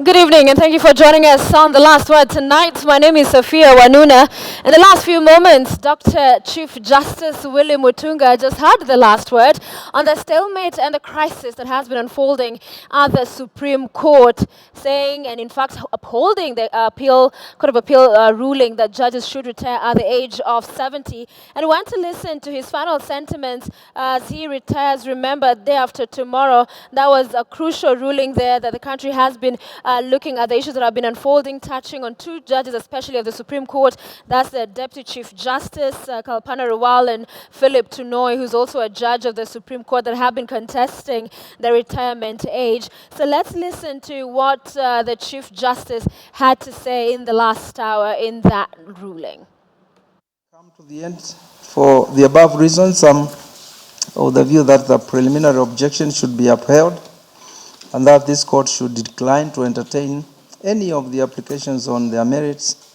Good evening, and thank you for joining us on The Last Word tonight. My name is Sophia Wanuna. In the last few moments, Dr. Chief Justice William Mutunga just had the last word on the stalemate and the crisis that has been unfolding at the Supreme Court, saying and in fact upholding the Court of Appeal ruling that judges should retire at the age of 70. And we want to listen to his final sentiments as he retires. Remember, day after tomorrow, that was a crucial ruling there that the country has been looking at the issues that have been unfolding, touching on two judges, especially of the Supreme Court. That's the Deputy Chief Justice, Kalpana Rawal, and Philip Tunoy, who's also a judge of the Supreme Court, that have been contesting the retirement age. So let's listen to what the Chief Justice had to say in the last hour in that ruling. Come to the end. For the above reasons, I'm of the view that the preliminary objection should be upheld and that this court should decline to entertain any of the applications on their merits.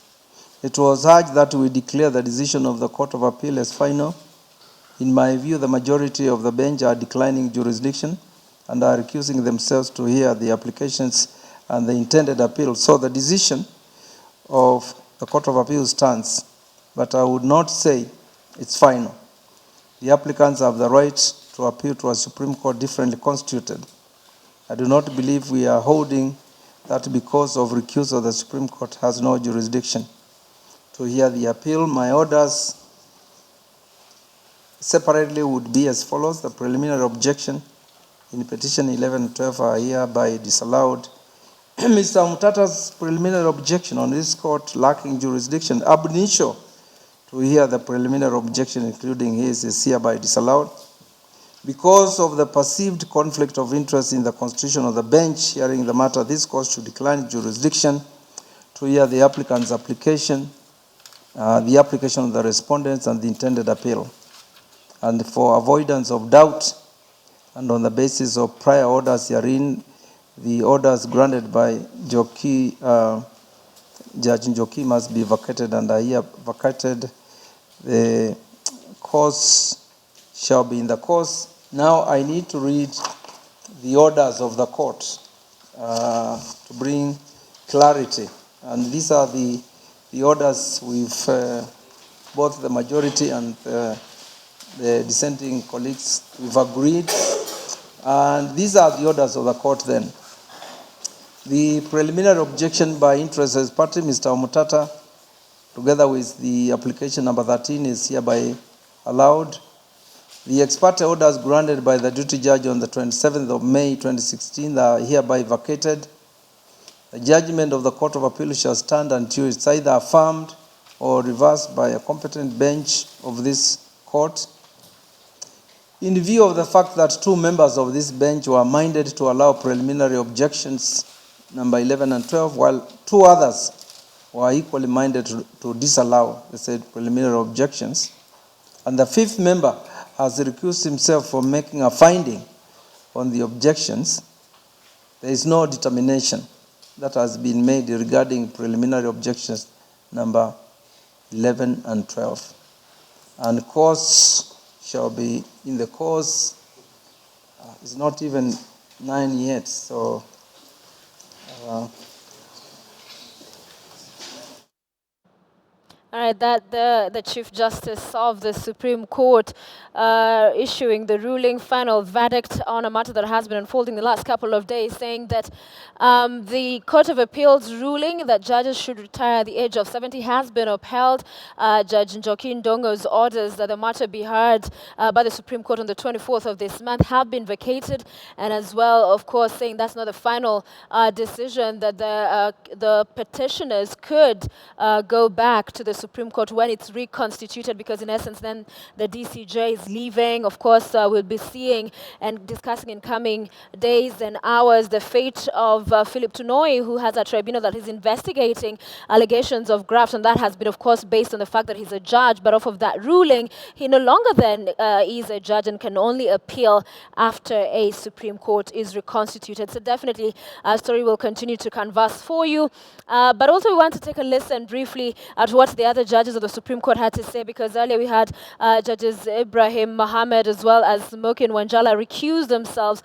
It was urged that we declare the decision of the Court of Appeal as final. In my view, the majority of the bench are declining jurisdiction and are recusing themselves to hear the applications and the intended appeal. So the decision of the Court of Appeal stands, but I would not say it's final. The applicants have the right to appeal to a Supreme Court differently constituted. I do not believe we are holding that because of recusal, the Supreme Court has no jurisdiction to hear the appeal. My orders separately would be as follows. The preliminary objection in petition 1112 are hereby disallowed. Mr. Mutata's preliminary objection on this court lacking jurisdiction ab initio to hear the preliminary objection, including his, is hereby disallowed. Because of the perceived conflict of interest in the constitution of the bench hearing the matter, this court should decline jurisdiction to hear the applicant's application, the application of the respondents, and the intended appeal. And for avoidance of doubt, and on the basis of prior orders herein, the orders granted by Judge Njoki must be vacated, and are here vacated. The cause shall be in the cause. Now I need to read the orders of the court to bring clarity. And these are the orders with both the majority and the dissenting colleagues. We've agreed. And these are the orders of the court then. The preliminary objection by interested party, Mr. Omutata, together with the application number 13, is hereby allowed. The ex parte orders granted by the duty judge on the 27th of May 2016 are hereby vacated. The judgment of the Court of Appeal shall stand until it's either affirmed or reversed by a competent bench of this court. In view of the fact that two members of this bench were minded to allow preliminary objections number 11 and 12, while two others were equally minded to disallow the said preliminary objections, and the fifth member has recused himself from making a finding on the objections, there is no determination that has been made regarding preliminary objections number 11 and 12. And cause shall be in the cause. It's not even 9 yet, so All right, that the Chief Justice of the Supreme Court issuing the ruling final verdict on a matter that has been unfolding the last couple of days, saying that the Court of Appeal's ruling that judges should retire at the age of 70 has been upheld. Judge Njoki Ndongo's orders that the matter be heard by the Supreme Court on the 24th of this month have been vacated, and as well, of course, saying that's not the final decision, that the petitioners could go back to the Supreme Court when it's reconstituted, because in essence then the DCJ is leaving. Of course, we'll be seeing and discussing in coming days and hours the fate of Philip Tunoy, who has a tribunal that is investigating allegations of graft, and that has been, of course, based on the fact that he's a judge. But off of that ruling, he no longer then is a judge and can only appeal after a Supreme Court is reconstituted. So definitely our story will continue to canvass for you. But also we want to take a listen briefly at what the other judges of the Supreme Court had to say, because earlier we had Judges Ibrahim Mohammed as well as Mokin Wanjala recuse themselves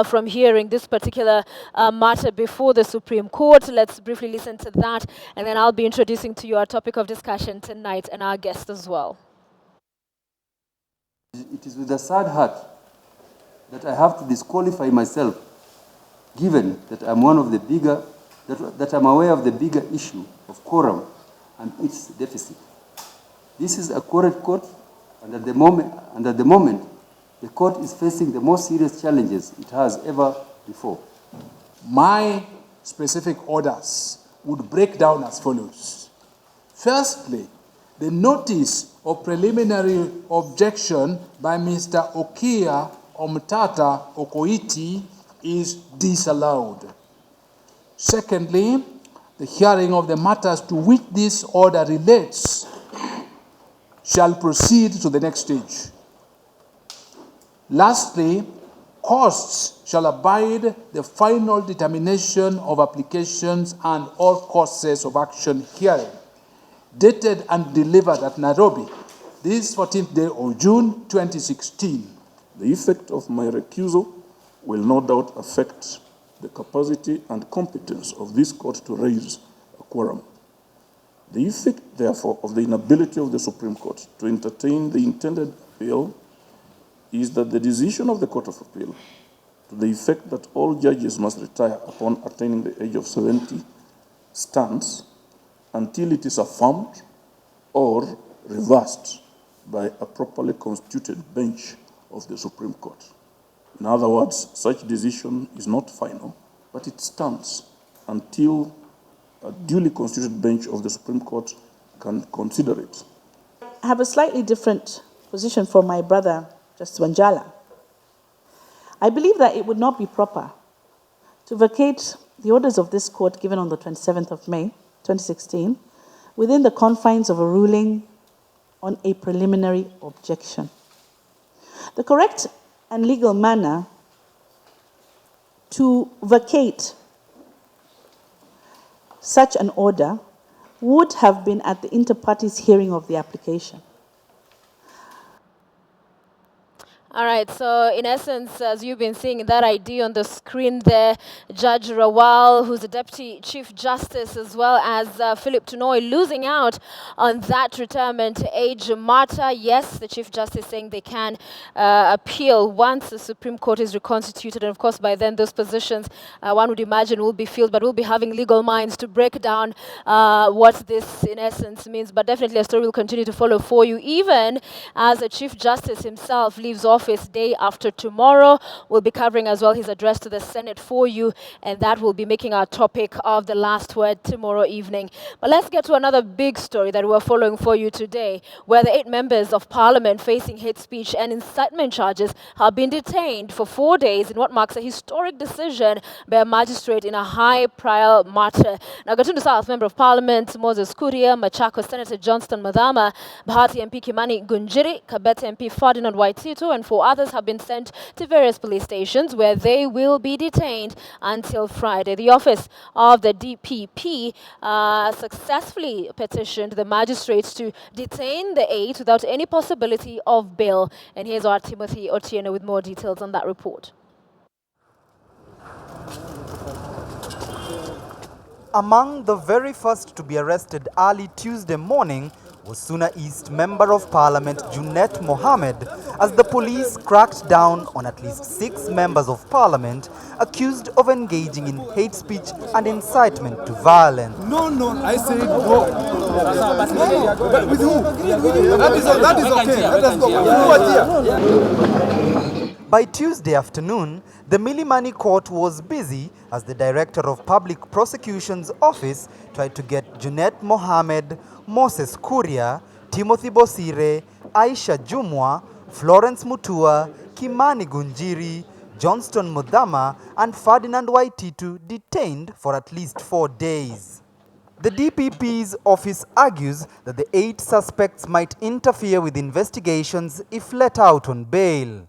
from hearing this particular matter before the Supreme Court. Let's briefly listen to that, and then I'll be introducing to you our topic of discussion tonight and our guest as well. It is with a sad heart that I have to disqualify myself, given that I'm one of the bigger, that I'm aware of the bigger issue of quorum and its deficit. This is a quoted court, and at the moment, the court is facing the most serious challenges it has ever before. My specific orders would break down as follows. Firstly, the notice of preliminary objection by Mr. Okia Omtata Okoiti is disallowed. Secondly, the hearing of the matters to which this order relates shall proceed to the next stage. Lastly, costs shall abide the final determination of applications and all courses of action hearing, dated and delivered at Nairobi, this 14th day of June 2016. The effect of my recusal will no doubt affect the capacity and competence of this court to raise a quorum. The effect, therefore, of the inability of the Supreme Court to entertain the intended appeal is that the decision of the Court of Appeal, to the effect that all judges must retire upon attaining the age of 70, stands until it is affirmed or reversed by a properly constituted bench of the Supreme Court. In other words, such decision is not final, but it stands until a duly constituted bench of the Supreme Court can consider it. I have a slightly different position from my brother, Justice Wanjala. I believe that it would not be proper to vacate the orders of this court given on the 27th of May, 2016, within the confines of a ruling on a preliminary objection. The correct and legal manner to vacate such an order would have been at the inter-parties hearing of the application. All right, so in essence, as you've been seeing that ID on the screen there, Judge Rawal, who's the Deputy Chief Justice, as well as Philip Tunoy, losing out on that retirement age matter. Yes, the Chief Justice saying they can appeal once the Supreme Court is reconstituted. And of course, by then, those positions, one would imagine, will be filled, but we'll be having legal minds to break down what this, in essence, means. But definitely a story will continue to follow for you, even as the Chief Justice himself leaves office day after tomorrow. We'll be covering as well his address to the Senate for you, and that will be making our topic of the last word tomorrow evening. But let's get to another big story that we're following for you today, where the 8 members of Parliament facing hate speech and incitement charges have been detained for 4 days in what marks a historic decision by a magistrate in a high-profile matter. Now, Gatundu South Member of Parliament Moses Kuria, Machakos Senator Johnston Madhama, Bahati MP Kimani Gunjiri, Kabete MP Ferdinand Waititu, and 4 others have been sent to various police stations where they will be detained until Friday. The office of the DPP successfully petitioned the magistrates to detain the 8 without any possibility of bail. And here's our Timothy Otieno with more details on that report. Among the very first to be arrested early Tuesday morning was Suna East Member of Parliament Junet Mohammed, as the police cracked down on at least 6 members of Parliament accused of engaging in hate speech and incitement to violence. No, I said no. But with who? That is okay. Let us go. By Tuesday afternoon, the Milimani court was busy as the Director of Public Prosecution's office tried to get Junet Mohammed, Moses Kuria, Timothy Bosire, Aisha Jumwa, Florence Mutua, Kimani Gunjiri, Johnston Mudhama, and Ferdinand Waititu detained for at least 4 days. The DPP's office argues that the 8 suspects might interfere with investigations if let out on bail.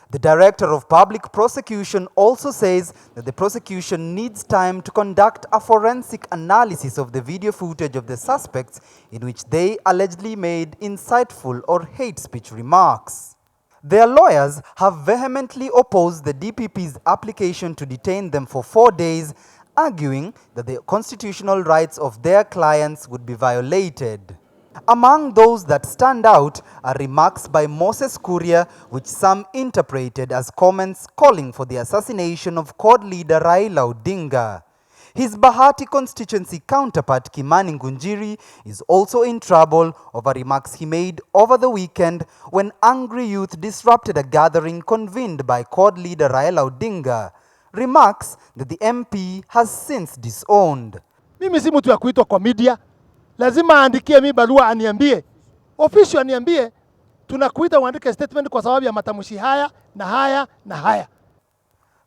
The Director of Public Prosecution also says that the prosecution needs time to conduct a forensic analysis of the video footage of the suspects in which they allegedly made insightful or hate speech remarks. Their lawyers have vehemently opposed the DPP's application to detain them for 4 days, arguing that the constitutional rights of their clients would be violated. Among those that stand out are remarks by Moses Kuria, which some interpreted as comments calling for the assassination of CORD leader Raila Odinga. His Bahati constituency counterpart Kimani Ngunjiri is also in trouble over remarks he made over the weekend when angry youth disrupted a gathering convened by CORD leader Raila Odinga. Remarks that the MP has since disowned. Mimi si mtu ya kuitwa kwa media. Lazima aandikie mimi barua aniambie. Official aniambie tunakuita uandike statement kwa sababu ya matamshi haya na haya na haya.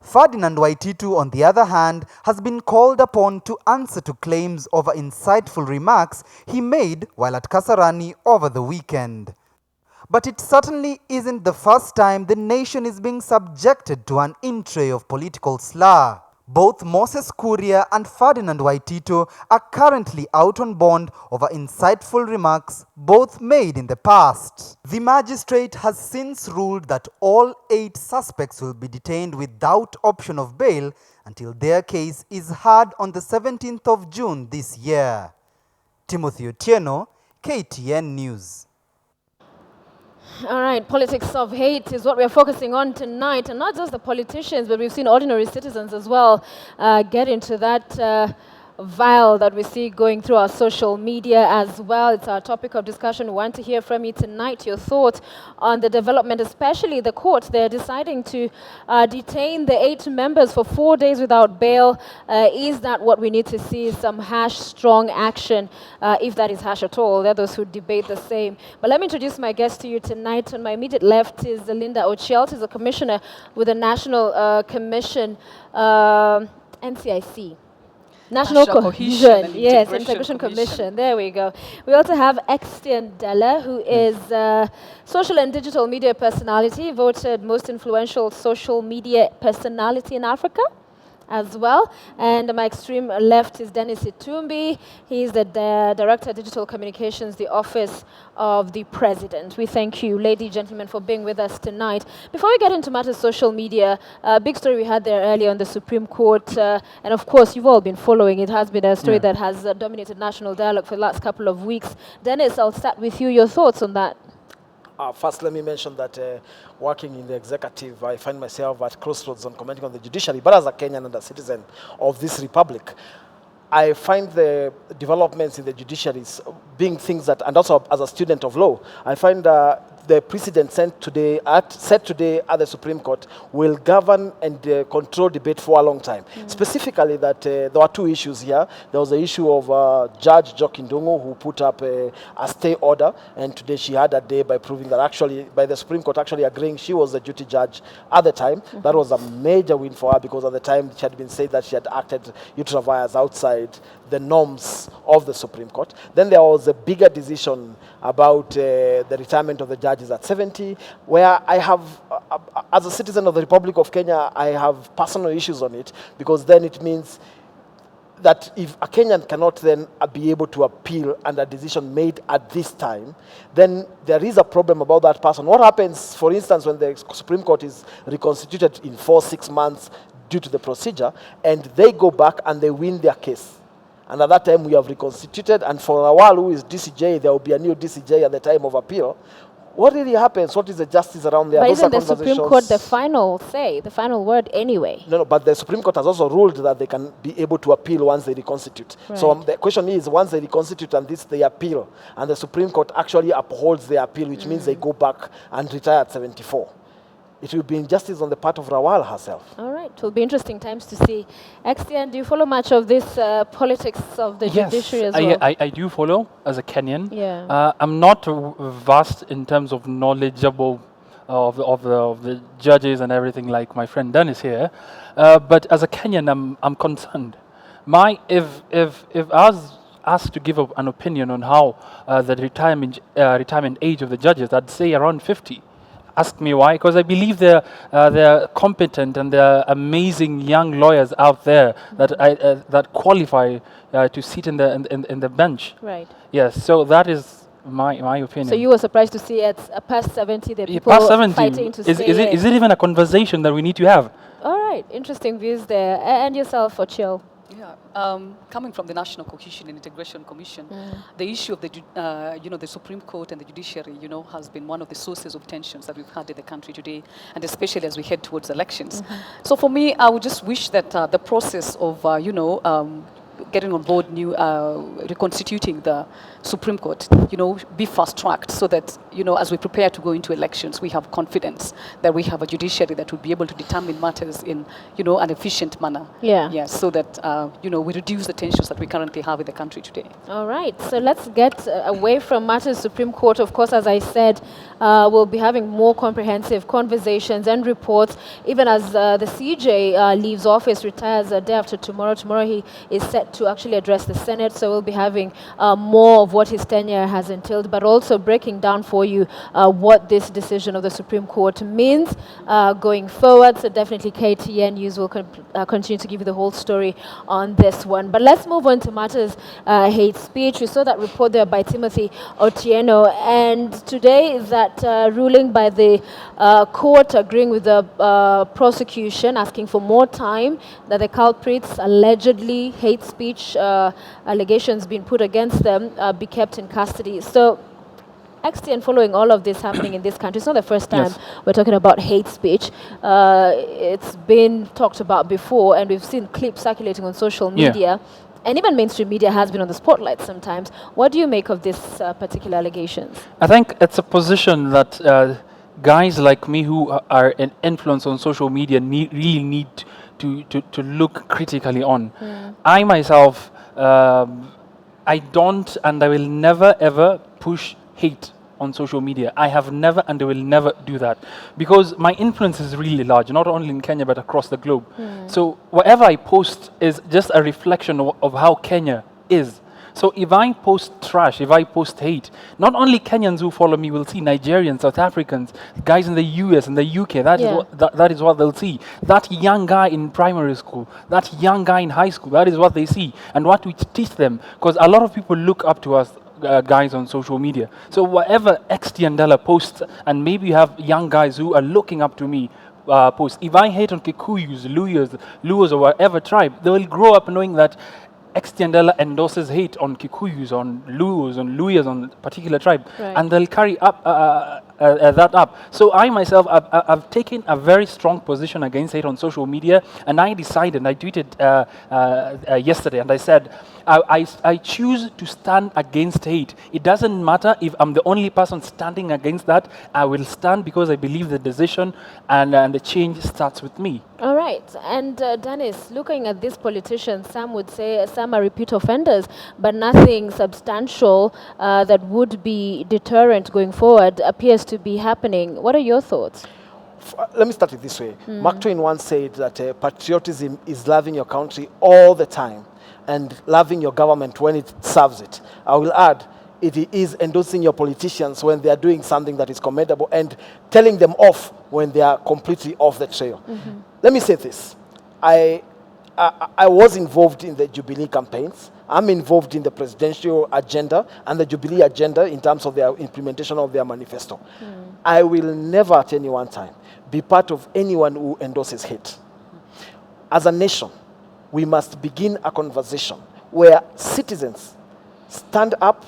Ferdinand Waititu, on the other hand, has been called upon to answer to claims over insightful remarks he made while at Kasarani over the weekend. But it certainly isn't the first time the nation is being subjected to an entree of political slur. Both Moses Kuria and Ferdinand Waititu are currently out on bond over insightful remarks both made in the past. The magistrate has since ruled that all 8 suspects will be detained without option of bail until their case is heard on the 17th of June this year. Timothy Otieno, KTN News. All right, politics of hate is what we're focusing on tonight, and not just the politicians, but we've seen ordinary citizens as well get into that vile that we see going through our social media as well. It's our topic of discussion. We want to hear from you tonight, your thoughts on the development, especially the court. They're deciding to detain the 8 members for 4 days without bail. Is that what we need to see? Some harsh, strong action, if that is harsh at all. There are those who debate the same. But let me introduce my guest to you tonight. On my immediate left is Linda Ochiel. She's a commissioner with the National Commission, NCIC. National Cohesion, yes, Integration Commission. There we go. We also have Extian Della, who is social and digital media personality, voted most influential social media personality in Africa as well. And on my extreme left is Dennis Itumbi. He's the Director of Digital Communications, the Office of the President. We thank you, ladies and gentlemen, for being with us tonight. Before we get into matters social media, a big story we had there earlier on the Supreme Court, and of course, you've all been following. It has been a story that has dominated national dialogue for the last couple of weeks. Dennis, I'll start with you. Your thoughts on that? First, let me mention that working in the executive, I find myself at crossroads on commenting on the judiciary. But as a Kenyan and a citizen of this republic, I find the developments in the judiciaries being things that, and also as a student of law, I find the precedent set today at the Supreme Court will govern and control debate for a long time. Specifically, that there were 2 issues here. There was the issue of Judge Joki Ndungu, who put up a stay order, and today she had a day by proving that actually, by the Supreme Court actually agreeing she was the duty judge at the time. That was a major win for her, because at the time she had been said that she had acted ultra vires outside the norms of the Supreme Court. Then there was a bigger decision about the retirement of the judges at 70, where I have, as a citizen of the Republic of Kenya, I have personal issues on it, because then it means that if a Kenyan cannot then be able to appeal and a decision made at this time, then there is a problem about that person. What happens, for instance, when the Supreme Court is reconstituted in 4-6 months due to the procedure, and they go back and they win their case? And at that time, we have reconstituted, and for a while, who is DCJ, there will be a new DCJ at the time of appeal. What really happens? What is the justice around there? But Those isn't the Supreme Court the final say, the final word anyway? No, but the Supreme Court has also ruled that they can be able to appeal once they reconstitute. Right. So the question is, once they reconstitute and they appeal, and the Supreme Court actually upholds their appeal, which means they go back and retire at 74. It will be injustice on the part of Rawal herself. All right, it will be interesting times to see. Extian, do you follow much of this politics of the judiciary as well? I do follow as a Kenyan. Yeah. I'm not vast in terms of knowledgeable of the judges and everything like my friend Dennis here, but as a Kenyan, I'm concerned. If I was asked to give an opinion on how the retirement age of the judges, I'd say around 50. ask me why, because I believe they're competent and they're amazing young lawyers out there that qualify to sit in the bench. Right. Yes, so that is my opinion. So you were surprised to see at past 70 the Yeah, people past 70, fighting to is stay. it even a conversation that we need to have? All right, interesting views there. And yourself, for Chill. Yeah, coming from the National Cohesion and Integration Commission, the issue of the Supreme Court and the judiciary, has been one of the sources of tensions that we've had in the country today, and especially as we head towards elections. So for me, I would just wish that the process of, getting on board reconstituting the Supreme Court, be fast-tracked so that, as we prepare to go into elections, we have confidence that we have a judiciary that will be able to determine matters in, an efficient manner. Yeah. So that, we reduce the tensions that we currently have in the country today. All right, so let's get away from matters Supreme Court. Of course, as I said, we'll be having more comprehensive conversations and reports, even as the CJ leaves office, retires a day after tomorrow. Tomorrow he is set to actually address the Senate, so we'll be having more of what his tenure has entailed, but also breaking down for you what this decision of the Supreme Court means going forward. So definitely KTN News will continue to give you the whole story on this one. But let's move on to matters hate speech. We saw that report there by Timothy Otieno, and today is that ruling by the court agreeing with the prosecution, asking for more time that the culprits allegedly hate speech allegations being put against them be kept in custody. So XTN, following all of this happening in this country, it's not the first time we're talking about hate speech. It's been talked about before, and we've seen clips circulating on social media. And even mainstream media has been on the spotlight sometimes. What do you make of this particular allegations? I think it's a position that guys like me who are an influence on social media really need to look critically on. I myself, I don't and I will never ever push hate on social media. I have never and I will never do that, because my influence is really large, not only in Kenya but across the globe. So whatever I post is just a reflection of how Kenya is. So if I post trash, if I post hate, not only Kenyans who follow me will see, Nigerians, South Africans, guys in the US and the UK, that is what they'll see. That young guy in primary school, that young guy in high school, that is what they see and what we teach them, because a lot of people look up to us guys on social media. So whatever XT and Della posts, and maybe you have young guys who are looking up to me, post. If I hate on Kikuyus, Luos or whatever tribe, they will grow up knowing that Extiendela endorses hate on Kikuyus, on Luos, on Luyas, on a particular tribe, and they'll carry up that up. So I myself, I've taken a very strong position against hate on social media, and I decided, I tweeted yesterday, and I said, I choose to stand against hate. It doesn't matter if I'm the only person standing against that. I will stand because I believe the decision and the change starts with me. All right. And Dennis, looking at these politicians, some would say some are repeat offenders, but nothing substantial that would be deterrent going forward appears to be happening. What are your thoughts? Let me start it this way. Mark Twain once said that patriotism is loving your country all the time and loving your government when it serves it. I will add, it is endorsing your politicians when they are doing something that is commendable and telling them off when they are completely off the trail. Let me say this. I was involved in the Jubilee campaigns. I'm involved in the presidential agenda and the Jubilee agenda in terms of their implementation of their manifesto. I will never at any one time be part of anyone who endorses hate. As a nation, we must begin a conversation where citizens stand up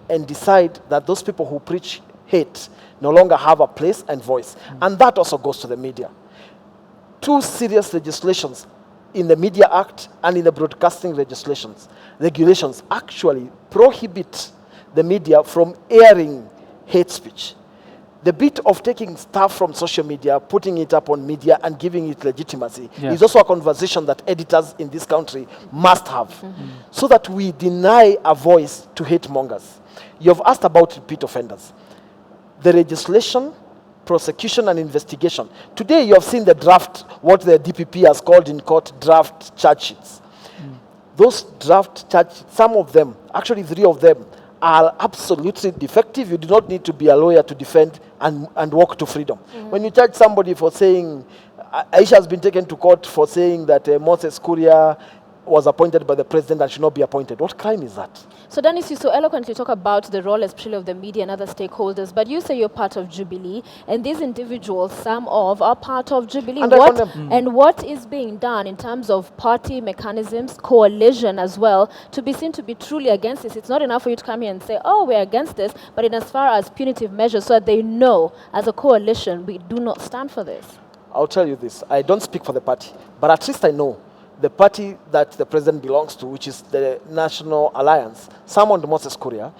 and decide that those people who preach hate no longer have a place and voice. And that also goes to the media. Two serious legislations in the Media Act and in the broadcasting regulations actually prohibit the media from airing hate speech. The bit of taking stuff from social media, putting it up on media and giving it legitimacy is also a conversation that editors in this country must have, so that we deny a voice to hate mongers. You've asked about repeat offenders. The legislation, prosecution and investigation. Today you have seen the draft, what the DPP has called in court draft charge sheets. Those draft charge sheets, some of them, actually 3 of them, are absolutely defective. You do not need to be a lawyer to defend and walk to freedom. When you charge somebody for saying, Aisha has been taken to court for saying that Moses Kuria was appointed by the president and should not be appointed. What crime is that? So Dennis, you so eloquently talk about the role especially of the media and other stakeholders, but you say you're part of Jubilee, and these individuals, some of, are part of Jubilee. And I condemn. And what is being done in terms of party mechanisms, coalition as well, to be seen to be truly against this? It's not enough for you to come here and say, oh, we're against this, but in as far as punitive measures, so that they know, as a coalition, we do not stand for this. I'll tell you this. I don't speak for the party, but at least I know the party that the president belongs to, which is the National Alliance, summoned Moses Kuria,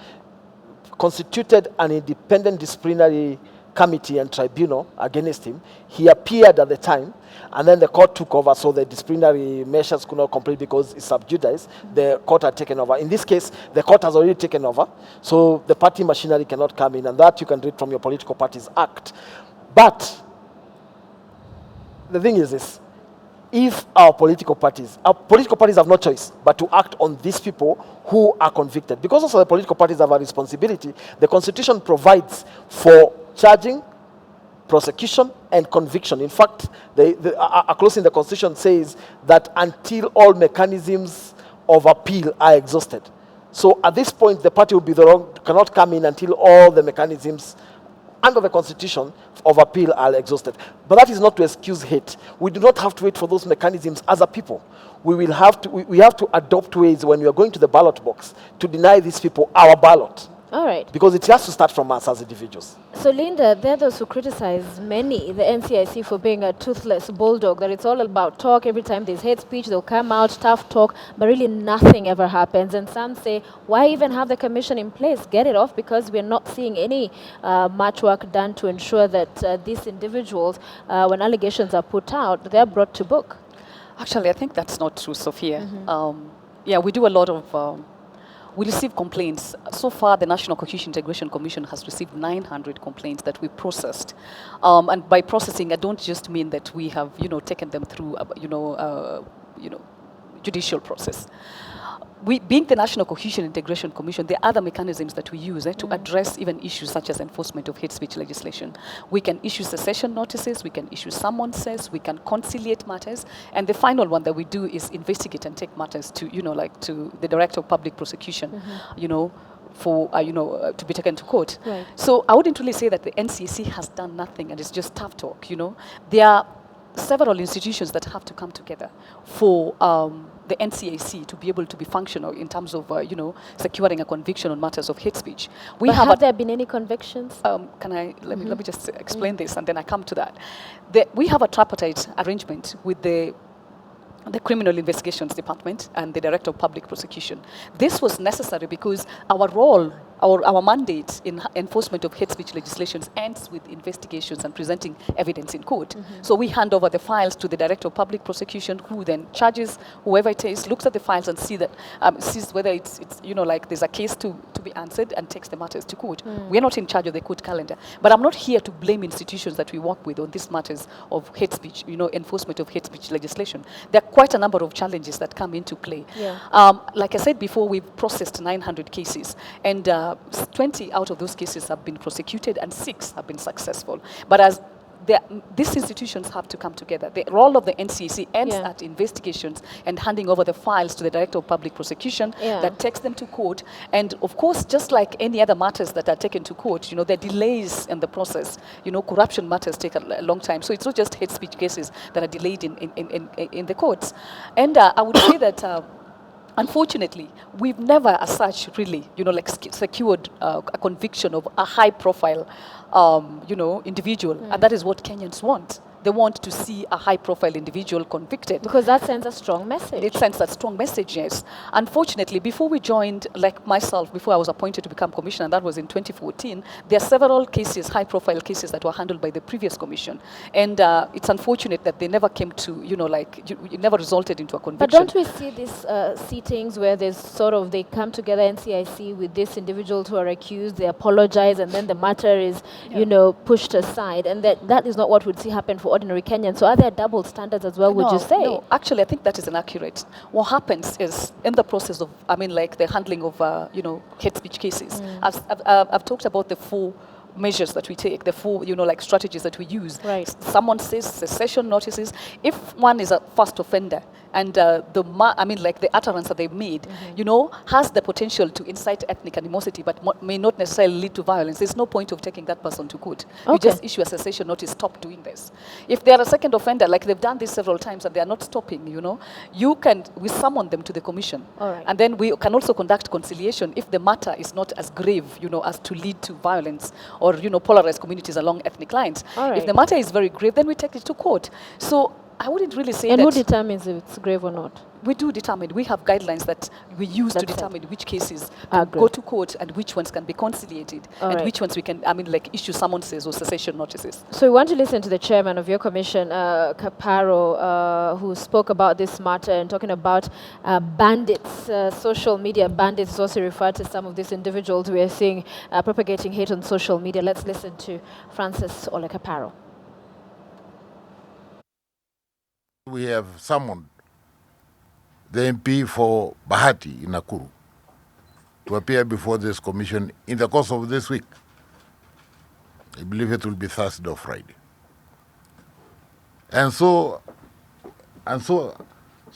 constituted an independent disciplinary committee and tribunal against him. He appeared at the time, and then the court took over, so the disciplinary measures could not complete because it's sub judice. The court had taken over. In this case, the court has already taken over, so the party machinery cannot come in, and that you can read from your political party's act. But the thing is this: if our political parties have no choice but to act on these people who are convicted, because also the political parties have a responsibility. The Constitution provides for charging, prosecution, and conviction. In fact, a clause in the Constitution says that until all mechanisms of appeal are exhausted. So at this point, the party will be cannot come in until all the mechanisms under the Constitution of appeal are exhausted. But that is not to excuse hate. We do not have to wait for those mechanisms as a people. We have to adopt ways when we are going to the ballot box to deny these people our ballot. All right. Because it has to start from us as individuals. So Linda, there are those who criticize the NCIC for being a toothless bulldog, that it's all about talk. Every time there's hate speech, they'll come out, tough talk, but really nothing ever happens. And some say, why even have the commission in place? Get it off, because we're not seeing any much work done to ensure that these individuals, when allegations are put out, they're brought to book. Actually, I think that's not true, Sophia. Yeah, we do a lot of... we receive complaints. So far, the National Cohesion Integration Commission has received 900 complaints that we processed. And by processing, I don't just mean that we have, taken them through, judicial process. Being the National Cohesion Integration Commission, there are other mechanisms that we use to address even issues such as enforcement of hate speech legislation. We can issue cessation notices, we can issue summonses, we can conciliate matters, and the final one that we do is investigate and take matters to, to the Director of Public Prosecution, for, to be taken to court. Right. So I wouldn't really say that the NCIC has done nothing and it's just tough talk, There are several institutions that have to come together for the NCIC to be able to be functional in terms of, securing a conviction on matters of hate speech. Have there been any convictions? Let me just explain this, and then I come to that. We have a tripartite arrangement with the Criminal Investigations Department and the Director of Public Prosecution. This was necessary because our role, our mandate in enforcement of hate speech legislations ends with investigations and presenting evidence in court. So we hand over the files to the Director of Public Prosecution, who then charges whoever it is, looks at the files and sees whether it's there's a case to be answered, and takes the matters to court. We're not in charge of the court calendar. But I'm not here to blame institutions that we work with on these matters of hate speech, enforcement of hate speech legislation. There are quite a number of challenges that come into play. Yeah. Like I said before, we've processed 900 cases, and 20 out of those cases have been prosecuted and 6 have been successful. But as these institutions have to come together. The role of the NCIC ends at investigations and handing over the files to the Director of Public Prosecution that takes them to court. And of course, just like any other matters that are taken to court, there are delays in the process. Corruption matters take a long time. So it's not just hate speech cases that are delayed in the courts. And I would say that unfortunately, we've never as such really, secured a conviction of a high-profile, individual. And that is what Kenyans want. They want to see a high-profile individual convicted. Because that sends a strong message. It sends a strong message, yes. Unfortunately, before we joined, like myself, before I was appointed to become commissioner, and that was in 2014, there are several cases, high-profile cases that were handled by the previous commission. And it's unfortunate that they never came to, it never resulted into a conviction. But don't we see these seatings where there's they come together, NCIC, with these individuals who are accused, they apologize, and then the matter is, pushed aside. And that is not what we'd see happen for ordinary Kenyans. So are there double standards as well, would you say? No, actually, I think that is inaccurate. What happens is, in the process of, like the handling of, hate speech cases, I've talked about the 4 measures that we take, the 4, like strategies that we use. Right. Someone says cessation notices. If one is a first offender and the utterance that they've made, has the potential to incite ethnic animosity, but may not necessarily lead to violence, there's no point of taking that person to court. You just issue a cessation notice, stop doing this. If they are a second offender, like they've done this several times and they are not stopping, we summon them to the commission. All right. And then we can also conduct conciliation if the matter is not as grave, as to lead to violence or, polarized communities along ethnic lines. All right. If the matter is very grave, then we take it to court. So I wouldn't really say and that. who determines if it's grave or not? We do determine. We have guidelines that we use to determine which cases go to court and which ones can be conciliated and which ones we can, issue summonses or cessation notices. So we want to listen to the chairman of your commission, Kaparo, who spoke about this matter and talking about bandits, social media bandits. Is also referred to some of these individuals we are seeing propagating hate on social media. Let's listen to Francis Ole Kaparo. We have summoned the MP for Bahati in Nakuru to appear before this commission in the course of this week. I believe it will be Thursday or Friday. And so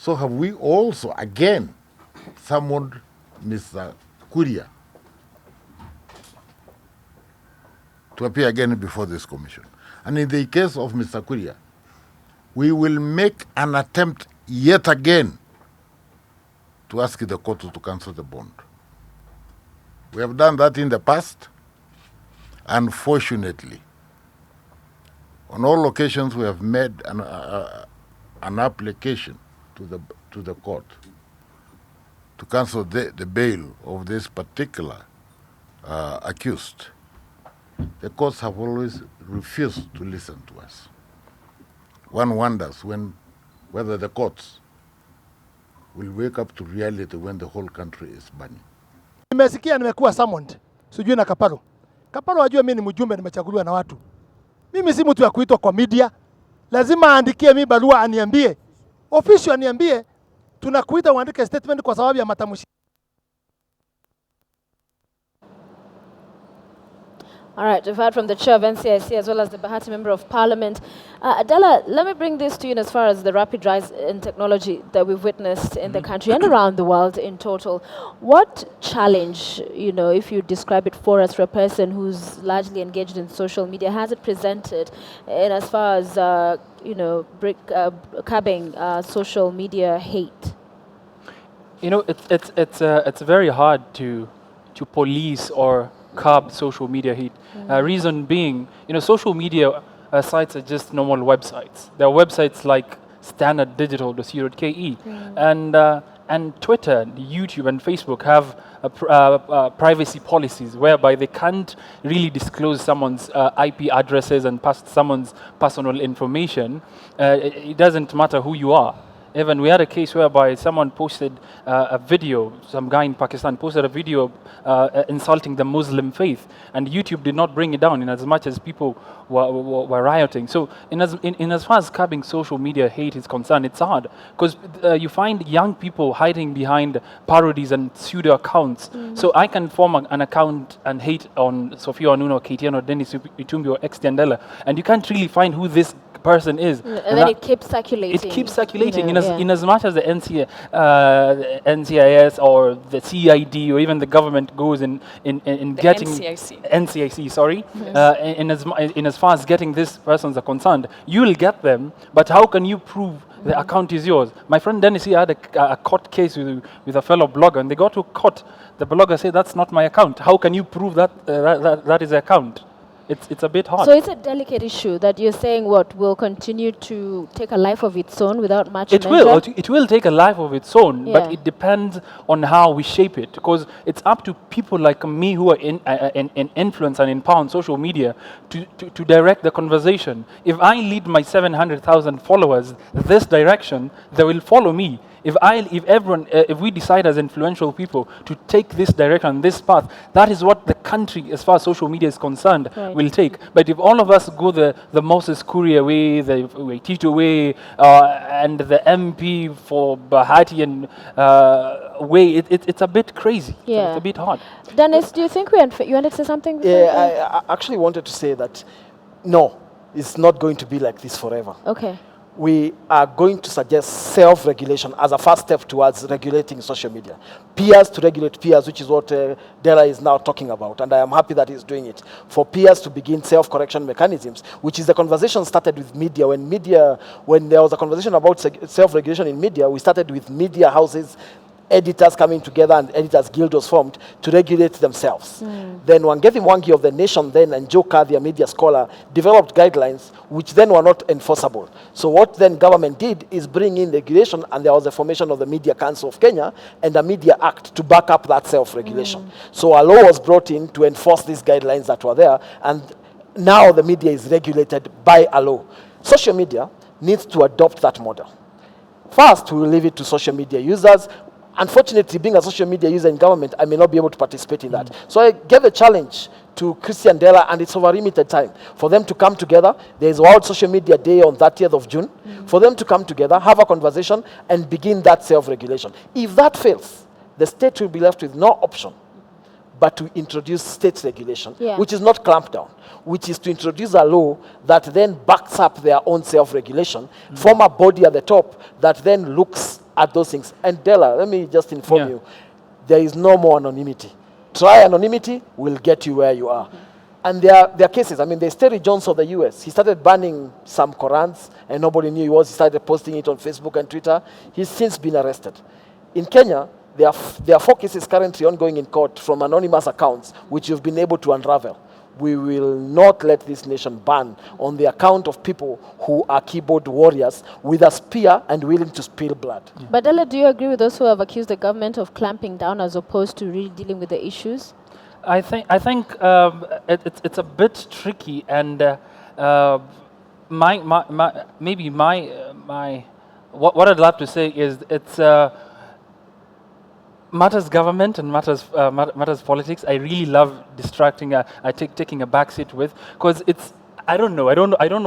have we also again summoned Mr. Kuria to appear again before this commission. And in the case of Mr. Kuria, we will make an attempt yet again to ask the court to cancel the bond. We have done that in the past. Unfortunately, on all occasions we have made an application to the court to cancel the bail of this particular accused. The courts have always refused to listen to us. One wonders whether the courts will wake up to reality when the whole country is burning. Nimesikia nimekuwa summoned. Sijui na Kaparo. Kaparo ajue mimi ni mjumbe nimechaguliwa na watu. Mimi si mtu wa kuitwa kwa media. Lazima aandikie mimi barua aniambie. Official aniambie tunakuita uandike statement kwa sababu ya matamshi. All right, we've heard from the chair of NCIC as well as the Bahati Member of Parliament. Adela, let me bring this to you as far as the rapid rise in technology that we've witnessed in the country and around the world in total. What challenge, if you describe it for us, for a person who's largely engaged in social media, has it presented in as far as, curbing social media hate? It's very hard to police or curb social media hate. Reason being, social media sites are just normal websites. There are websites like standarddigital.co.ke, and Twitter, YouTube, and Facebook have privacy policies whereby they can't really disclose someone's IP addresses and someone's personal information. It doesn't matter who you are. Even we had a case whereby someone posted a video, some guy in Pakistan posted a video insulting the Muslim faith, and YouTube did not bring it down in as much as people were rioting. So in as far as curbing social media hate is concerned, it's hard because you find young people hiding behind parodies and pseudo accounts. So I can form an account and hate on Sophia Onuno, KTN, or Dennis Itumbi, or Ex-Diandela, and you can't really find who this person is. And then it keeps circulating. It keeps circulating in as much as the NCIS or the CID or even the government goes in getting NCIC, sorry, in as far as getting these persons are concerned, you will get them, but how can you prove the account is yours? My friend Dennis here had a court case with a fellow blogger, and they got to court. The blogger said, "That's not my account." How can you prove that is the account? It's a bit hard. So it's a delicate issue that you're saying will continue to take a life of its own without much measure? It will take a life of its own, but it depends on how we shape it, because it's up to people like me who are in influence and in power on social media to direct the conversation. If I lead my 700,000 followers this direction, they will follow me. If everyone, if we decide as influential people to take this direction, this path, that is what the country, as far as social media is concerned, Right. will take. But if all of us go the Moses Kuria way, the Tito way, and the MP for Bahati and way, it's a bit crazy. Yeah. It's a bit hard. Dennis, do you think you wanted to say something? before Yeah, I actually wanted to say that no, it's not going to be like this forever. Okay. We are going to suggest self-regulation as a first step towards regulating social media. Peers to regulate peers, which is what Dela is now talking about, and I am happy that he's doing it. For peers to begin self-correction mechanisms, which is the conversation started with media. When there was a conversation about self-regulation in media, we started with media houses, editors coming together, and Editors Guild was formed to regulate themselves. Then Wangethi Mwangi of The Nation then and Joe Carthy, a media scholar, developed guidelines which then were not enforceable. So what then government did is bring in regulation, and there was the formation of the Media Council of Kenya and a Media Act to back up that self-regulation. So a law was brought in to enforce these guidelines that were there, and now the media is regulated by a law. Social media needs to adopt that model. First, we will leave it to social media users. Unfortunately, being a social media user in government, I may not be able to participate in that. So I gave a challenge to Christian Dela, and it's over limited time, for them to come together. There's World Social Media Day on 30th of June, for them to come together, have a conversation, and begin that self-regulation. If that fails, the state will be left with no option but to introduce state regulation, which is not clampdown, which is to introduce a law that then backs up their own self-regulation, form a body at the top that then looks at those things. And Dela, let me just inform you, there is no more anonymity. Try anonymity, will get you where you are. And there are cases. I mean, there's Terry Jones of the US. He started banning some Qurans, and nobody knew he was. He started posting it on Facebook and Twitter. He's since been arrested. In Kenya, there are 4 cases currently ongoing in court from anonymous accounts, which you've been able to unravel. We will not let this nation ban on the account of people who are keyboard warriors with a spear and willing to spill blood. But Dela, do you agree with those who have accused the government of clamping down as opposed to really dealing with the issues? I think it's a bit tricky, and what I'd love to say is it's matters government and matters politics. I really love distracting. Taking a backseat with, because it's. I don't know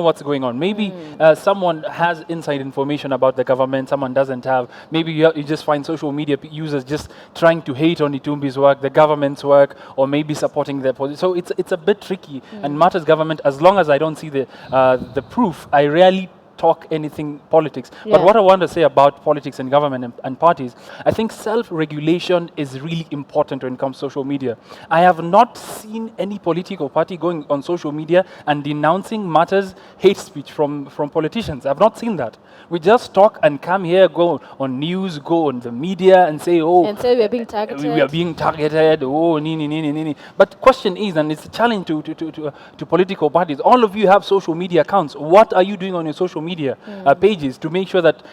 what's going on. Maybe someone has inside information about the government, someone doesn't have. Maybe you just find social media users just trying to hate on Itumbi's work, the government's work, or maybe supporting their position. So it's a bit tricky. And matters government, as long as I don't see the proof, I rarely talk anything politics. But what I want to say about politics and government and parties, I think self-regulation is really important when it comes to social media. I have not seen any political party going on social media and denouncing matters, hate speech from politicians. I've not seen that. We just talk and come here, go on news, go on the media and say, oh, and say we are being targeted. We are being targeted. Oh, nini. But the question is, and it's a challenge to political parties. All of you have social media accounts. What are you doing on your social media pages to make sure that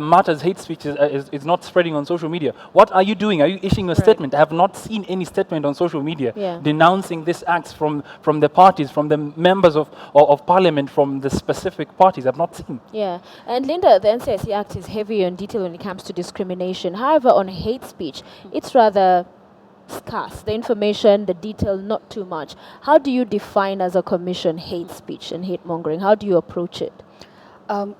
matters, hate speech is not spreading on social media? What are you doing? Are you issuing a statement? I have not seen any statement on social media denouncing these acts from the parties, from the members of parliament, from the specific parties. I've not seen. Yeah, and Linda, the NCIC Act is heavy on detail when it comes to discrimination. However, on hate speech, it's rather scarce. The information, the detail, not too much. How do you define as a commission hate speech and hate mongering? How do you approach it?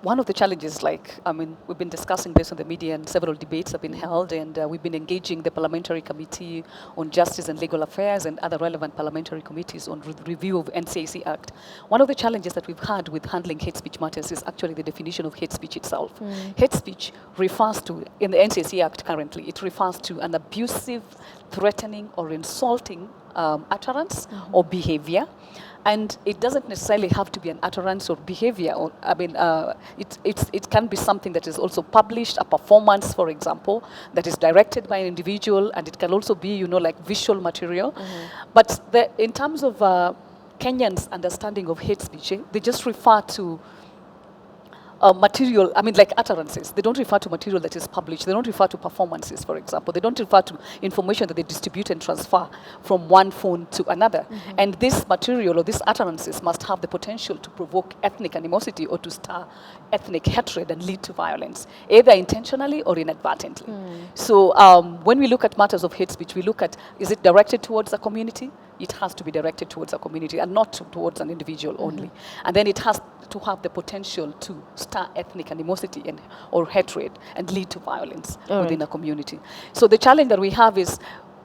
One of the challenges, we've been discussing this in the media, and several debates have been held, and we've been engaging the Parliamentary Committee on Justice and Legal Affairs and other relevant parliamentary committees on review of NCIC Act. One of the challenges that we've had with handling hate speech matters is actually the definition of hate speech itself. Hate speech refers to, in the NCIC Act currently, it refers to an abusive, threatening, or insulting utterance or behavior. And it doesn't necessarily have to be an utterance or behavior. It can be something that is also published, a performance, for example, that is directed by an individual, and it can also be, like visual material. But in terms of Kenyans' understanding of hate speech, they just refer to material, I mean, like utterances. They don't refer to material that is published. They don't refer to performances, for example. They don't refer to information that they distribute and transfer from one phone to another. And this material or these utterances must have the potential to provoke ethnic animosity or to stir ethnic hatred and lead to violence, either intentionally or inadvertently. So when we look at matters of hate speech, we look at, is it directed towards a community? It has to be directed towards a community and not towards an individual only. And then it has to have the potential to stir ethnic animosity or hatred and lead to violence within a community. So the challenge that we have is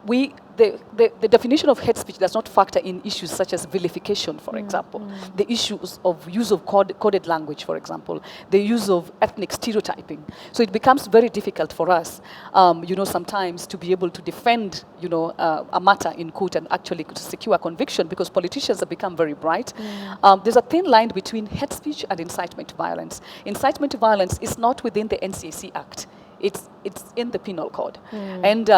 the definition of hate speech does not factor in issues such as vilification, for example, the issues of use of coded language, for example, the use of ethnic stereotyping. So it becomes very difficult for us, sometimes to be able to defend, a matter in court and actually to secure a conviction, because politicians have become very bright. There's a thin line between hate speech and incitement to violence. Incitement to violence is not within the NCIC Act. It's in the Penal Code. And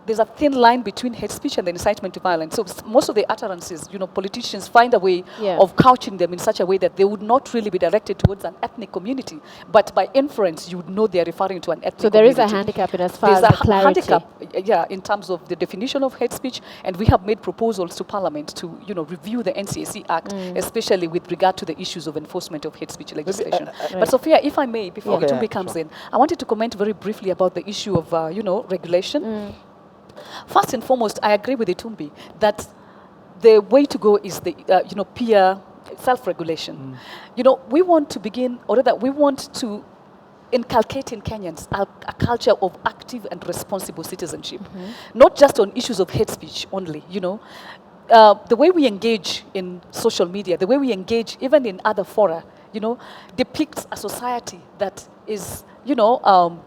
there's a thin line between hate speech and the incitement to violence. So most of the utterances, politicians find a way of couching them in such a way that they would not really be directed towards an ethnic community, but by inference, you would know they're referring to an ethnic community. So there is a handicap in as far as the clarity. There's a handicap, in terms of the definition of hate speech, and we have made proposals to Parliament to, review the NCIC Act, especially with regard to the issues of enforcement of hate speech legislation. But Sophia, if I may, before Itumbi comes in, I wanted to comment very briefly about the issue of, regulation. First and foremost, I agree with Itumbi that the way to go is the, peer self-regulation. We want to begin, or rather, we want to inculcate in Kenyans a culture of active and responsible citizenship, not just on issues of hate speech only, the way we engage in social media, the way we engage even in other fora, depicts a society that is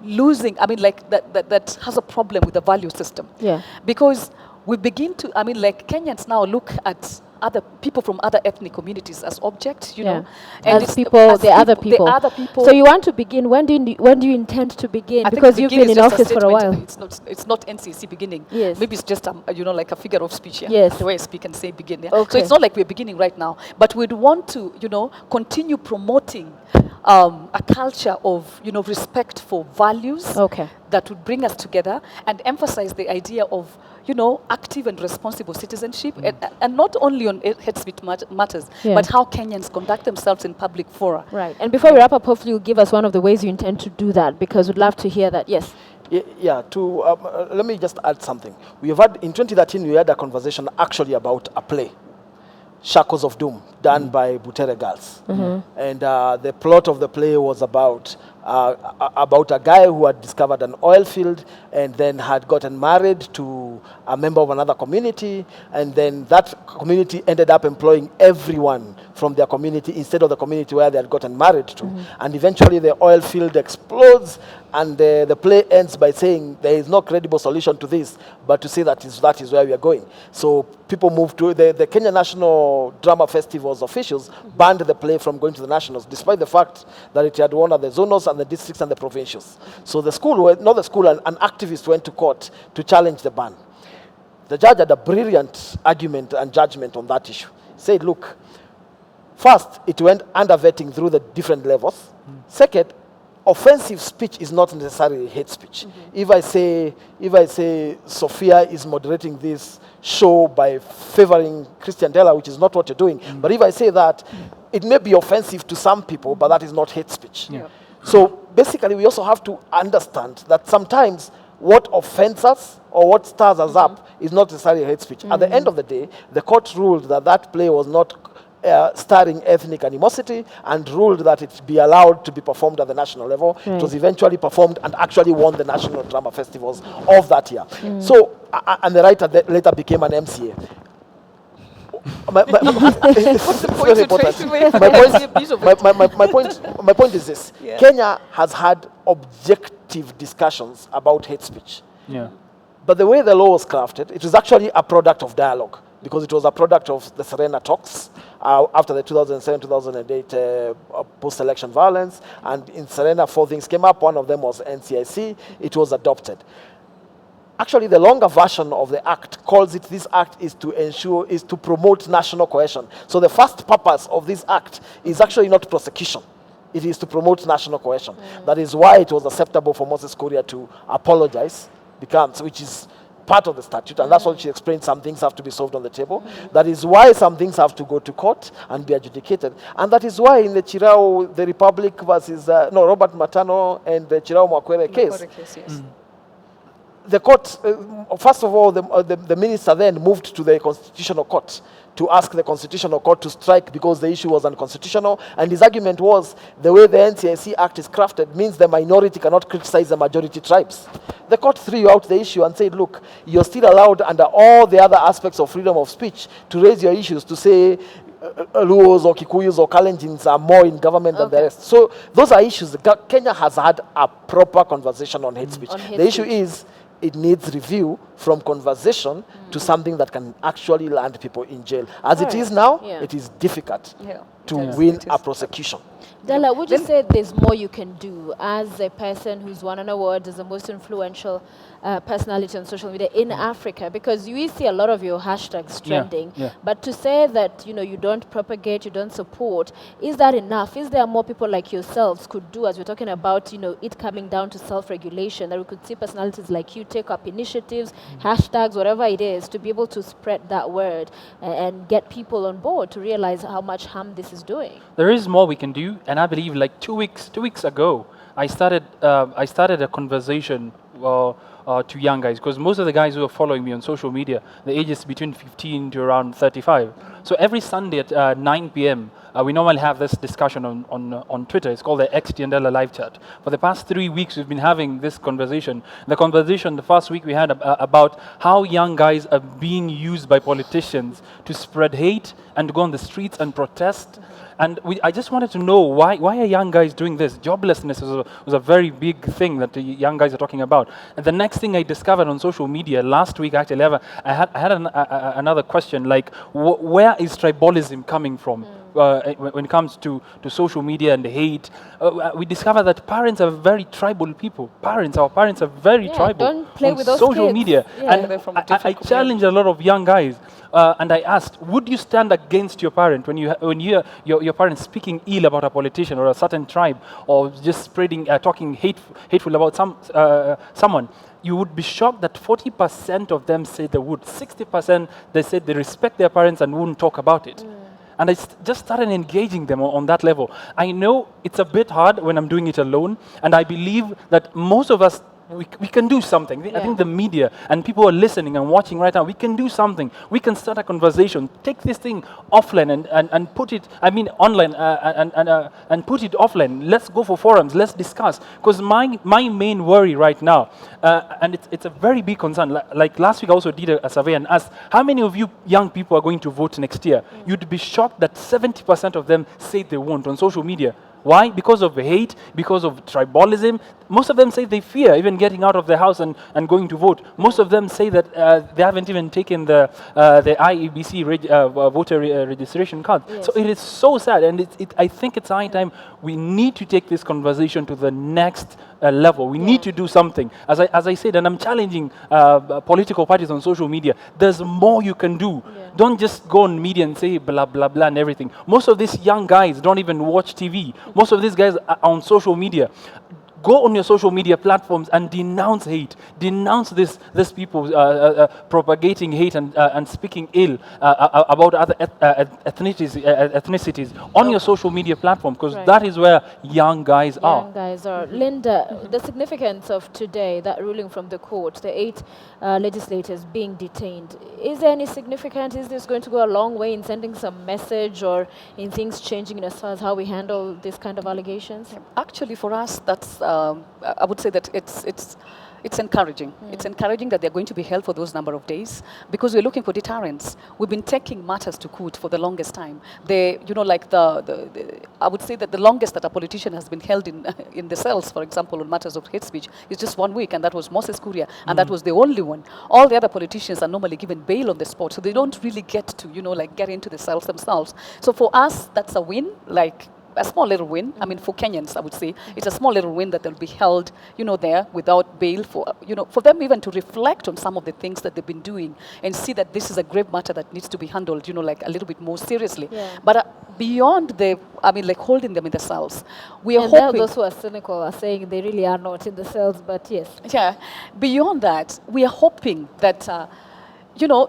losing, that has a problem with the value system. Because we begin to, Kenyans now look at other people from other ethnic communities as objects, and as people, the other people. So you want to begin, when do you intend to begin? Because you've been in office for a while. It's not NCC beginning. Yes. Maybe it's just, like a figure of speech, Yes. the way I speak and say begin. Okay. So it's not like we're beginning right now, but we'd want to, continue promoting a culture of, respect for values that would bring us together and emphasize the idea of, active and responsible citizenship, and not only on hate speech matters, but how Kenyans conduct themselves in public fora. Right. And before we wrap up, hopefully you'll give us one of the ways you intend to do that, because we'd love to hear that. Yes. Let me just add something. We have had, in 2013, we had a conversation actually about a play, Shackles of Doom, done by Butere Girls. And the plot of the play was about a guy who had discovered an oil field and then had gotten married to a member of another community, and then that community ended up employing everyone from their community instead of the community where they had gotten married to. And eventually the oil field explodes, and the play ends by saying there is no credible solution to this, but to say that is where we are going. So people moved to the Kenya National Drama Festival's officials banned the play from going to the nationals, despite the fact that it had won at the zonals and the districts and the provincials. So the school, not the school, an activist went to court to challenge the ban. The judge had a brilliant argument and judgment on that issue. He said, look, first, it went under vetting through the different levels. Second, offensive speech is not necessarily hate speech. If I say Sophia is moderating this show by favoring Christian Della, which is not what you're doing, but if I say that, it may be offensive to some people, but that is not hate speech. So basically, we also have to understand that sometimes what offends us or what stirs us up is not necessarily hate speech. At the end of the day, the court ruled that that play was not stirring ethnic animosity and ruled that it be allowed to be performed at the national level. It was eventually performed and actually won the National Drama Festivals of that year. So, and the writer later became an MCA. My point is this. Kenya has had objective discussions about hate speech. But the way the law was crafted, it was actually a product of dialogue, because it was a product of the Serena talks after the 2007-2008 post-election violence. And in Serena, 4 things came up. One of them was NCIC. It was adopted. Actually, the longer version of the act calls it, this act is to promote national cohesion. So the first purpose of this act is actually not prosecution. It is to promote national cohesion. That is why it was acceptable for Moses Kuria to apologize, which is part of the statute, and that's what she explained. Some things have to be solved on the table. That is why some things have to go to court and be adjudicated. And that is why in the Chirao, the Republic versus, Robert Matano and the Chirao Mwakwere case, Yes. the court, first of all, the minister then moved to the Constitutional Court to ask the Constitutional Court to strike because the issue was unconstitutional. And his argument was the way the NCIC Act is crafted means the minority cannot criticize the majority tribes. The court threw out the issue and said, look, you're still allowed under all the other aspects of freedom of speech to raise your issues, to say Luos or Kikuyus or Kalenjins are more in government than the rest. So those are issues. Kenya has had a proper conversation on hate speech. The issue is, it needs review from conversation to something that can actually land people in jail. As it is now, it is difficult to win a prosecution. Della, would you say there's more you can do as a person who's won an award as the most influential personality on social media in Africa? Because you see a lot of your hashtags trending, but to say that you don't propagate, you don't support, is that enough? Is there more people like yourselves could do, as we're talking about it coming down to self-regulation, that we could see personalities like you take up initiatives, hashtags, whatever it is, to be able to spread that word and get people on board to realize how much harm this is doing? There is more we can do, and I believe like 2 weeks ago, I started a conversation to young guys, because most of the guys who are following me on social media, the age is between 15 to around 35. So every Sunday at 9 p.m. We normally have this discussion on Twitter. It's called the XTNDella live chat. For the past 3 weeks, we've been having this conversation. The first week we had about how young guys are being used by politicians to spread hate and go on the streets and protest. And I just wanted to know why are young guys doing this? Joblessness was a very big thing that the young guys are talking about. And the next thing I discovered on social media last week, actually, I had another question, like where is tribalism coming from? When it comes to social media and the hate, we discover that parents are very tribal people. Our parents are very tribal. Don't play on with those social kids. media. And I challenge a lot of young guys, and I asked, would you stand against your parent when you hear your parents speaking ill about a politician or a certain tribe, or just spreading, talking hateful about someone? You would be shocked that 40% of them say they would. 60% they said they respect their parents and wouldn't talk about it. And I just started engaging them on that level. I know it's a bit hard when I'm doing it alone, and I believe that most of us, we can do something. I think the media and people who are listening and watching right now, we can do something. We can start a conversation. Take this thing offline and put it, online and put it offline. Let's go for forums. Let's discuss. Because my main worry right now, and it's a very big concern. Like last week I also did a survey and asked, how many of you young people are going to vote next year? You'd be shocked that 70% of them say they won't on social media. Why? Because of hate, because of tribalism. Most of them say they fear even getting out of the house and going to vote. Most of them say that they haven't even taken the IEBC voter registration card. So it is so sad, and I think it's high time we need to take this conversation to the next level. We need to do something. As I said, and I'm challenging political parties on social media, there's more you can do. Don't just go on media and say blah, blah, blah and everything. Most of these young guys don't even watch TV. Most of these guys are on social media. Go on your social media platforms and denounce hate. Denounce these people propagating hate and speaking ill about other ethnicities on your social media platform, because that is where young guys are. Young guys are. Linda, the significance of today, that ruling from the court, the 8 legislators being detained, is there any significance? Is this going to go a long way in sending some message or in things changing as far as how we handle this kind of allegations? Actually, for us, that's I would say that it's encouraging. It's encouraging that they're going to be held for those number of days, because we're looking for deterrence. We've been taking matters to court for the longest time. I would say that the longest that a politician has been held in the cells, for example, on matters of hate speech, is just 1 week, and that was Moses Kuria, and that was the only one. All the other politicians are normally given bail on the spot, so they don't really get to, get into the cells themselves. So for us, that's a win. a small little win. I mean, for Kenyans, I would say it's a small little win that they'll be held, there without bail for, for them even to reflect on some of the things that they've been doing and see that this is a grave matter that needs to be handled, like a little bit more seriously. Yeah. But beyond like holding them in the cells, we are And there are hoping. those who are cynical are saying they really are not in the cells, but yes. Yeah. Beyond that, we are hoping that,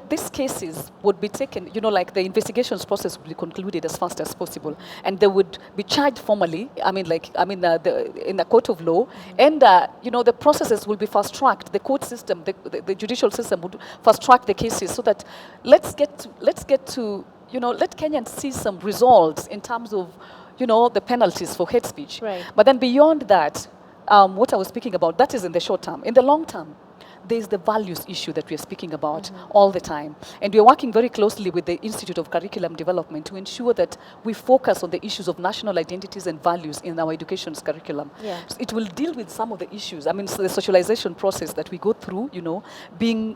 these cases would be taken, like the investigations process would be concluded as fast as possible, and they would be charged formally. In the court of law, and the processes will be fast tracked. The court system, the judicial system would fast track the cases so that let's get to let Kenyans see some results in terms of the penalties for hate speech. Right. But then beyond that, what I was speaking about, that is in the short term. In the long term, there's the values issue that we're speaking about all the time. And we're working very closely with the Institute of Curriculum Development to ensure that we focus on the issues of national identities and values in our education curriculum. Yeah. So it will deal with some of the issues. So the socialization process that we go through, being,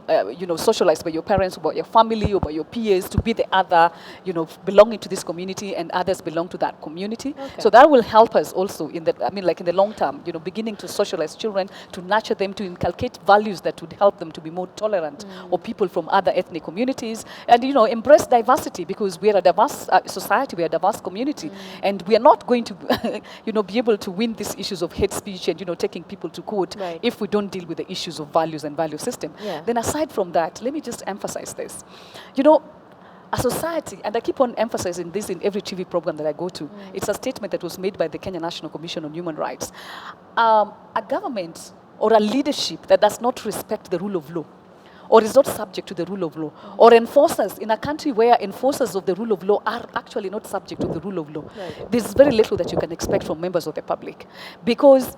socialized by your parents, or by your family, or by your peers to be the other, belonging to this community and others belong to that community. Okay. So that will help us also in the, in the long term, beginning to socialize children, to nurture them, to inculcate values that would help them to be more tolerant of people from other ethnic communities, and embrace diversity, because we are a diverse society, we are a diverse community, and we are not going to be able to win these issues of hate speech and taking people to court if we don't deal with the issues of values and value system. Yeah. Then aside from that, let me just emphasize this. A society, and I keep on emphasizing this in every TV program that I go to, it's a statement that was made by the Kenya National Commission on Human Rights. A government or a leadership that does not respect the rule of law, or is not subject to the rule of law, or enforcers in a country where enforcers of the rule of law are actually not subject to the rule of law, there's very little that you can expect from members of the public, because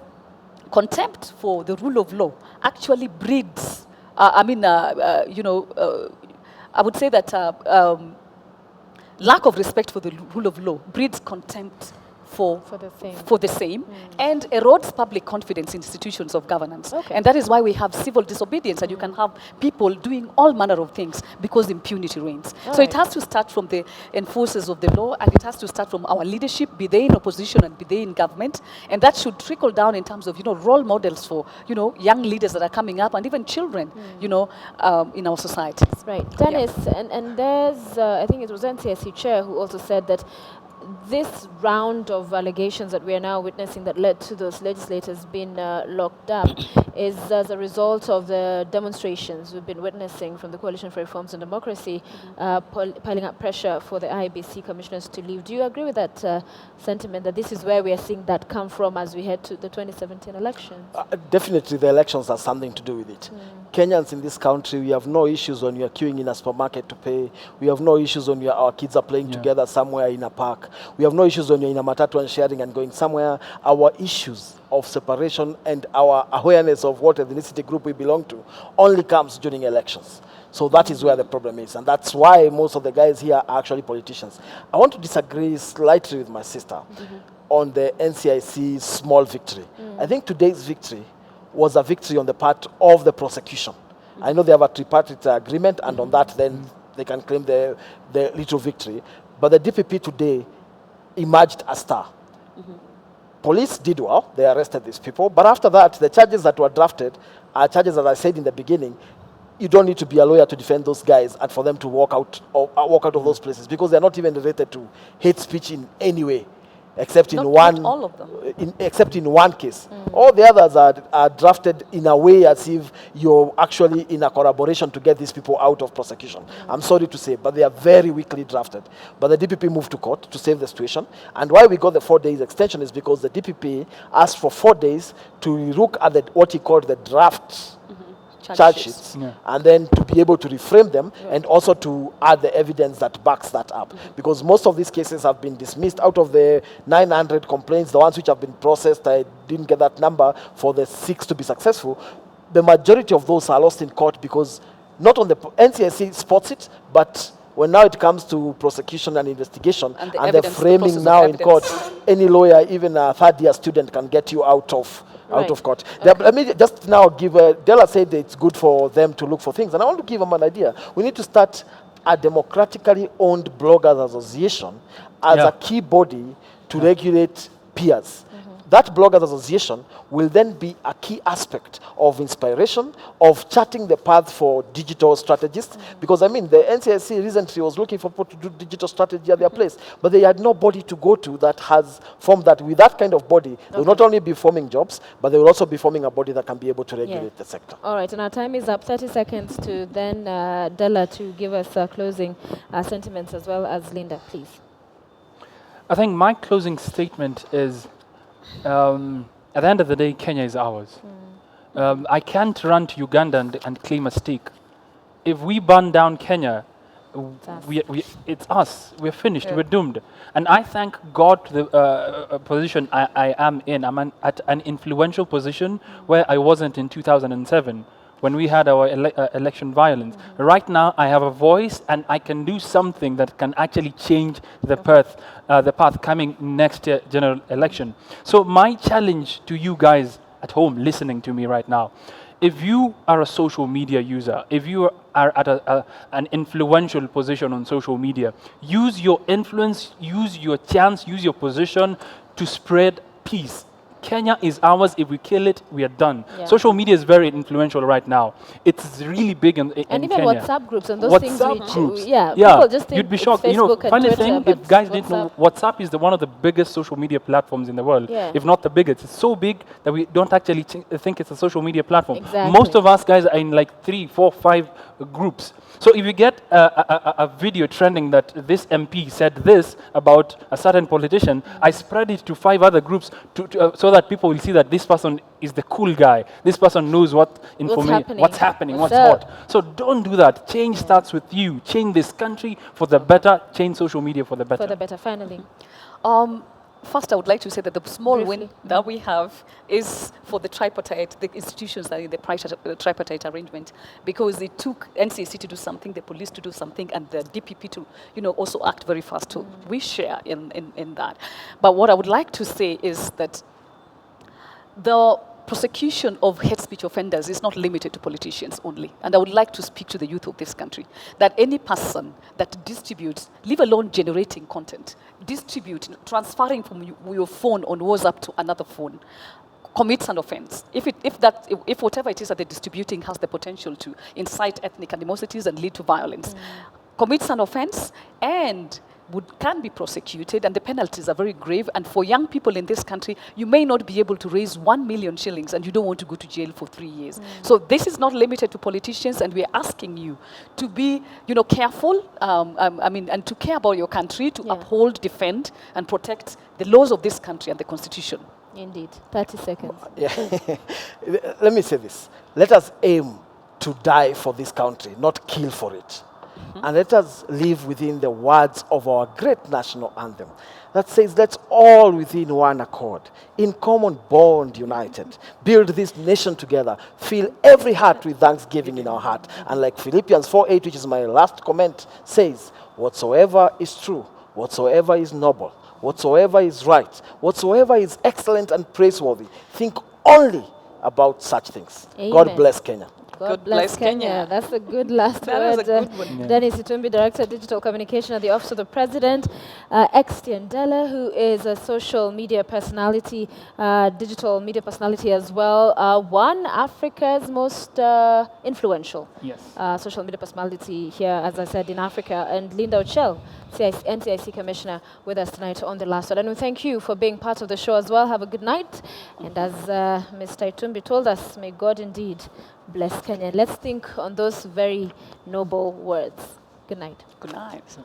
contempt for the rule of law actually breeds, I would say that lack of respect for the rule of law breeds contempt for the same and erodes public confidence in institutions of governance. Okay. And that is why we have civil disobedience, and you can have people doing all manner of things because impunity reigns. So it has to start from the enforcers of the law, and it has to start from our leadership, be they in opposition and be they in government, and that should trickle down in terms of role models for young leaders that are coming up, and even children in our societies. Right. Dennis, and there's, I think it was NCIC chair who also said that this round of allegations that we are now witnessing that led to those legislators being locked up is as a result of the demonstrations we've been witnessing from the Coalition for Reforms and Democracy, piling up pressure for the IEBC commissioners to leave. Do you agree with that sentiment, that this is where we are seeing that come from as we head to the 2017 elections? Definitely the elections have something to do with it. Kenyans in this country, we have no issues when we are queuing in a supermarket to pay. We have no issues when our kids are playing together somewhere in a park. We have no issues when you're in a matatu and sharing and going somewhere. Our issues of separation and our awareness of what ethnicity group we belong to only comes during elections. So that is where the problem is. And that's why most of the guys here are actually politicians. I want to disagree slightly with my sister on the NCIC small victory. I think today's victory was a victory on the part of the prosecution. I know they have a tripartite agreement, and on that then they can claim the little victory. But the DPP today emerged a star. Police did well, they arrested these people, but after that, the charges that were drafted are charges, as I said in the beginning, you don't need to be a lawyer to defend those guys and for them to walk out of those places, because they're not even related to hate speech in any way. Except in not all of them. Except in one case. All the others are drafted in a way as if you're actually in a collaboration to get these people out of prosecution. I'm sorry to say, but they are very weakly drafted. But the DPP moved to court to save the situation. And why we got the 4 days extension is because the DPP asked for 4 days to look at what he called the draft charge sheets, and then to be able to reframe them and also to add the evidence that backs that up. Because most of these cases have been dismissed. Out of the 900 complaints, the ones which have been processed, I didn't get that number, for the 6 to be successful, the majority of those are lost in court because not on the NCIC spots it, but when now it comes to prosecution and investigation and the framing now in court, any lawyer, even a third-year student, can get you out of court. Let me just now give Della said that it's good for them to look for things, and I want to give them an idea. We need to start a democratically owned bloggers association as a key body to regulate peers. That Bloggers Association will then be a key aspect of inspiration, of charting the path for digital strategists. Because, I mean, the NCIC recently was looking for people to do digital strategy at their place, but they had nobody to go to that has formed that. With that kind of body, they'll not only be forming jobs, but they will also be forming a body that can be able to regulate the sector. All right, and our time is up. 30 seconds to then Della to give us closing sentiments as well as Linda, please. I think my closing statement is, at the end of the day, Kenya is ours. I can't run to Uganda and claim a stake. If we burn down Kenya, it's us. We're finished. We're doomed. And I thank God to the position I am in. I'm at an influential position where I wasn't in 2007 when we had our election violence. Right now, I have a voice and I can do something that can actually change the path coming next year general election. So my challenge to you guys at home listening to me right now, if you are a social media user, if you are at an influential position on social media, use your influence, use your chance, use your position to spread peace. Kenya is ours. If we kill it, we are done. Social media is very influential right now. It's really big in Kenya. And even WhatsApp groups and those things. Groups. People just think you'd be shocked. You know, funny thing, if guys didn't know, WhatsApp is one of the biggest social media platforms in the world, if not the biggest. It's so big that we don't actually think it's a social media platform. Most of us guys are in like 3, 4, 5 groups. So if you get a video trending that this MP said this about a certain politician, I spread it to 5 other groups so that people will see that this person is the cool guy. This person knows what's happening, what's hot. So don't do that. Change starts with you. Change this country for the better. Change social media for the better. For the better, finally. First, I would like to say that the small win that we have is for the tripartite, the institutions that are in the tripartite arrangement, because it took NCIC to do something, the police to do something, and the DPP to, also act very fast too. We share in that. But what I would like to say is that the prosecution of hate speech offenders is not limited to politicians only. And I would like to speak to the youth of this country, that any person that distributes, leave alone generating content, transferring from your phone on WhatsApp to another phone, commits an offense. If whatever it is that they're distributing has the potential to incite ethnic animosities and lead to violence, commits an offense and can be prosecuted, and the penalties are very grave. And for young people in this country, you may not be able to raise 1 million shillings and you don't want to go to jail for 3 years. So this is not limited to politicians, and we're asking you to be, careful, and to care about your country, to uphold, defend, and protect the laws of this country and the Constitution. Indeed. 30 seconds. Let me say this. Let us aim to die for this country, not kill for it. And let us live within the words of our great national anthem that says, let's all within one accord, in common bond united, build this nation together, fill every heart with thanksgiving in our heart. And like Philippians 4:8, which is my last comment, says, whatsoever is true, whatsoever is noble, whatsoever is right, whatsoever is excellent and praiseworthy, think only about such things. Amen. God bless Kenya. God bless Kenya. That's a good last word. That was a good one. Dennis Itumbi, Director of Digital Communication at the Office of the President. Estienne Della, who is a social media personality, digital media personality as well. One Africa's most influential social media personality here, as I said, in Africa. And Linda Ochel, NCIC Commissioner, with us tonight on The Last Word. And we thank you for being part of the show as well. Have a good night. And as Mr. Itumbi told us, may God indeed bless Kenya. Let's think on those very noble words. Good night. Good night.